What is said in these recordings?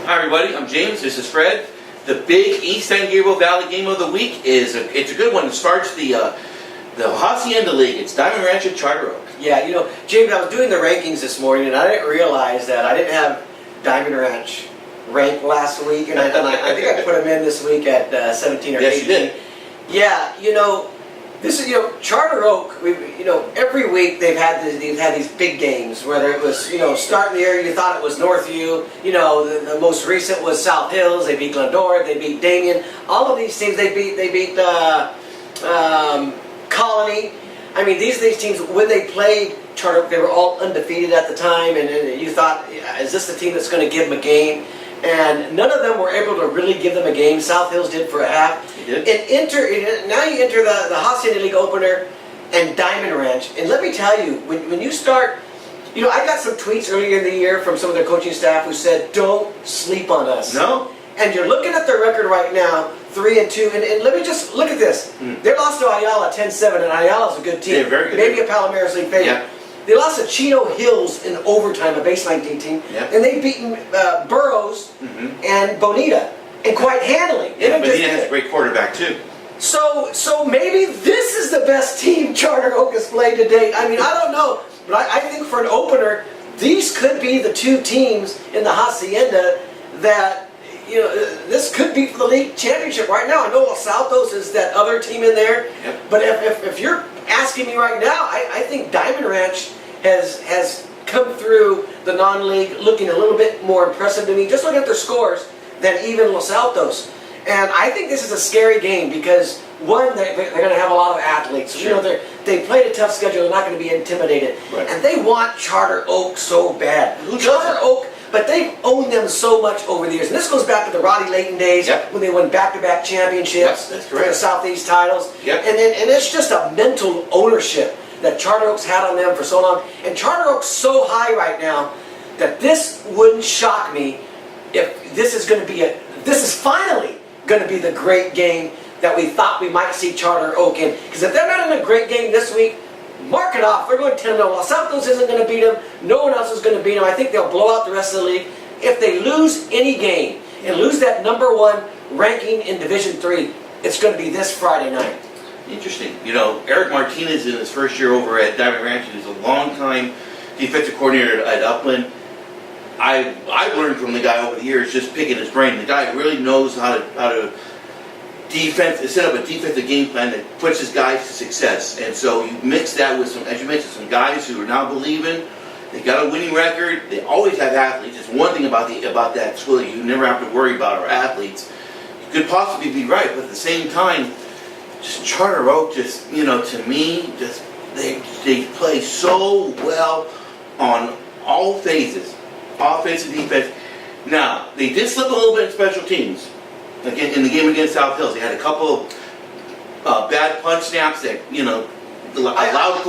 Hi everybody, I'm James, this is Fred. The big East San Gabriel Valley game of the week it's a good one. It starts the Hacienda League. It's Diamond Ranch at Charter Oak. Yeah, James, I was doing the rankings this morning and I didn't realize that I didn't have Diamond Ranch ranked last week, and I think I put them in this week at 17 or 18. Yes, you did. Yeah, this is Charter Oak. Every week they've had these big games. Whether it was starting the year you thought it was Northview. The most recent was South Hills. They beat Glendora. They beat Damien. All of these teams they beat Colony. I mean these teams when they played Charter Oak they were all undefeated at the time, and you thought, is this the team that's going to give them a game? And none of them were able to really give them a game. South Hills did for a half. He did. Now you enter the Hacienda League opener and Diamond Ranch. And let me tell you, when you start, I got some tweets earlier in the year from some of their coaching staff who said, don't sleep on us. No. And you're looking at their record right now, 3-2. And let me just look at this. They lost to Ayala 10-7, and Ayala's a good team. They're very good. Maybe a Palomares League favorite. Yeah. They lost to Chino Hills in overtime, a baseline team, yep. And they've beaten Burroughs and Bonita, and quite handily. Yeah, Bonita has a great quarterback too. So maybe this is the best team Charter Oak has played to date. I mean, I don't know, but I think for an opener, these could be the two teams in the Hacienda that, this could be for the league championship right now. I know Los Altos is that other team in there, yep. But if you're asking me right now, I think Diamond Ranch has come through the non-league looking a little bit more impressive to me, just looking at their scores, than even Los Altos. And I think this is a scary game because, one, they're going to have a lot of athletes. Sure. They played a tough schedule. They're not going to be intimidated. Right. And they want Charter Oak so bad. Charter Oak, but they've owned them so much over the years. And this goes back to the Roddy Layton days, yep. when they won back-to-back championships, that's for the Southeast titles. Yep. And it's just a mental ownership that Charter Oak's had on them for so long. And Charter Oak's so high right now that this wouldn't shock me if this is finally going to be the great game that we thought we might see Charter Oak in. Because if they're not in a great game this week, mark it off. They're going 10-0. Los Santos isn't going to beat them. No one else is going to beat them. I think they'll blow out the rest of the league. If they lose any game and lose that #1 ranking in Division 3, it's going to be this Friday night. Interesting. Eric Martinez in his first year over at Diamond Ranch, he's a long-time defensive coordinator at Upland. I've learned from the guy over the years, just picking his brain. The guy really knows how to set up a defensive game plan that puts his guys to success. And so you mix that with some, as you mentioned, some guys who are now believing. They got a winning record. They always have athletes. It's one thing about that school that you never have to worry about our athletes. You could possibly be right, but at the same time, just Charter Oak, just to me, just they play so well on all phases, offense and defense. Now they did slip a little bit in special teams. Again, in the game against South Hills, they had a couple of bad punch snaps that allowed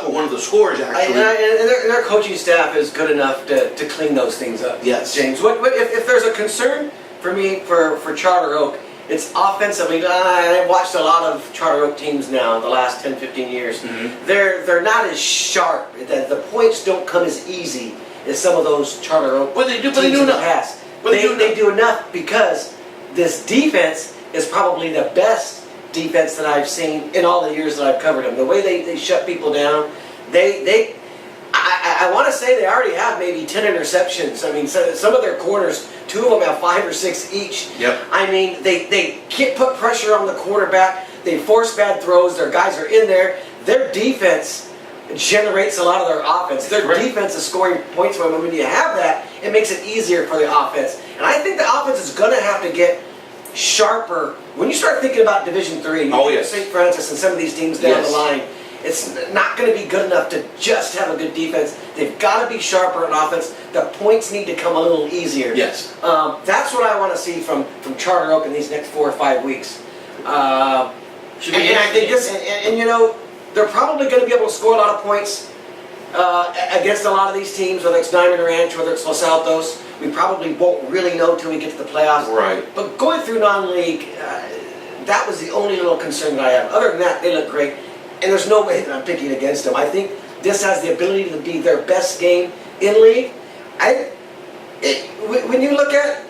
for one of the scores actually. And their coaching staff is good enough to clean those things up. Yes, James. If there's a concern for me for Charter Oak, it's offensively. I've watched a lot of Charter Oak teams now in the last 10-15 years. They're not as sharp. The points don't come as easy as some of those Charter Oak teams in the past. They do enough because this defense is probably the best defense that I've seen in all the years that I've covered them. The way they shut people down, I want to say they already have maybe 10 interceptions. I mean, some of their corners, 2 of them have 5 or 6 each. Yep. I mean, they can't put pressure on the quarterback. They force bad throws. Their guys are in there. Their defense generates a lot of their offense. Their defense is scoring points for them. When you have that, it makes it easier for the offense. And I think the offense is going to have to get sharper. When you start thinking about Division 3, St. Francis and some of these teams down the line, it's not going to be good enough to just have a good defense. They've got to be sharper on offense. The points need to come a little easier. Yes. That's what I want to see from Charter Oak in these next 4 or 5 weeks. And I think they're probably going to be able to score a lot of points against a lot of these teams, whether it's Diamond Ranch, whether it's Los Altos. We probably won't really know till we get to the playoffs. Right. But going through non-league, that was the only little concern that I have. Other than that, they look great. And there's no way that I'm picking against them. I think this has the ability to be their best game in league. When you look at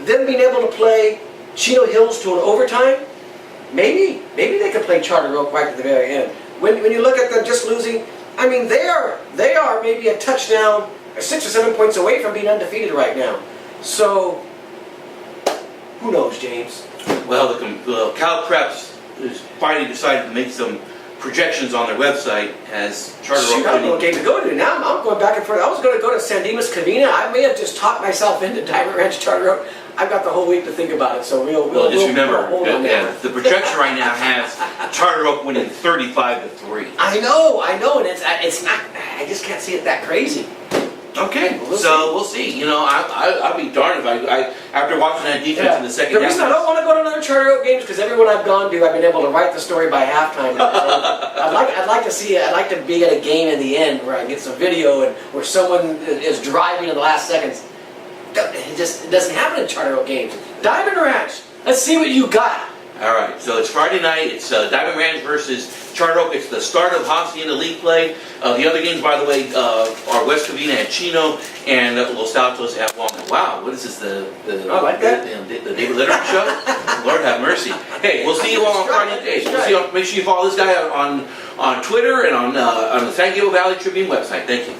them being able to play Chino Hills to an overtime, maybe they could play Charter Oak right at the very end. When you look at them just losing, I mean, they are maybe a touchdown, or 6 or 7 points away from being undefeated right now. So, who knows, James? Well, the Cal Preps has finally decided to make some projections on their website as Charter Oak. Shoot, I don't know what game to go to. Now I'm going back and forth. I was going to go to San Dimas Covina. I may have just talked myself into Diamond Ranch Charter Oak. I've got the whole week to think about it, so we'll just remember, hold on yeah, the projection right now has Charter Oak winning 35-3. I know, and it's not. I just can't see it that crazy. Okay, we'll see. You know, I'll be darned if I after watching that defense in the second half. The reason I don't want to go to another Charter Oak games because everyone I've gone to, I've been able to write the story by halftime. I'd like to see it. I'd like to be at a game in the end where I get some video and where someone is driving in the last seconds. It doesn't happen in Charter Oak games. Diamond Ranch, let's see what you got. All right, so it's Friday night. It's Diamond Ranch versus Charter Oak. It's the start of Hacienda League play. The other games, by the way, are West Covina at Chino and Los Altos at Walnut. Wow, what is this? I like that. The David Letterman show? Lord have mercy. Hey, we'll see you all on Friday days. We'll see you. Make sure you follow this guy on Twitter and on the San Diego Valley Tribune website. Thank you.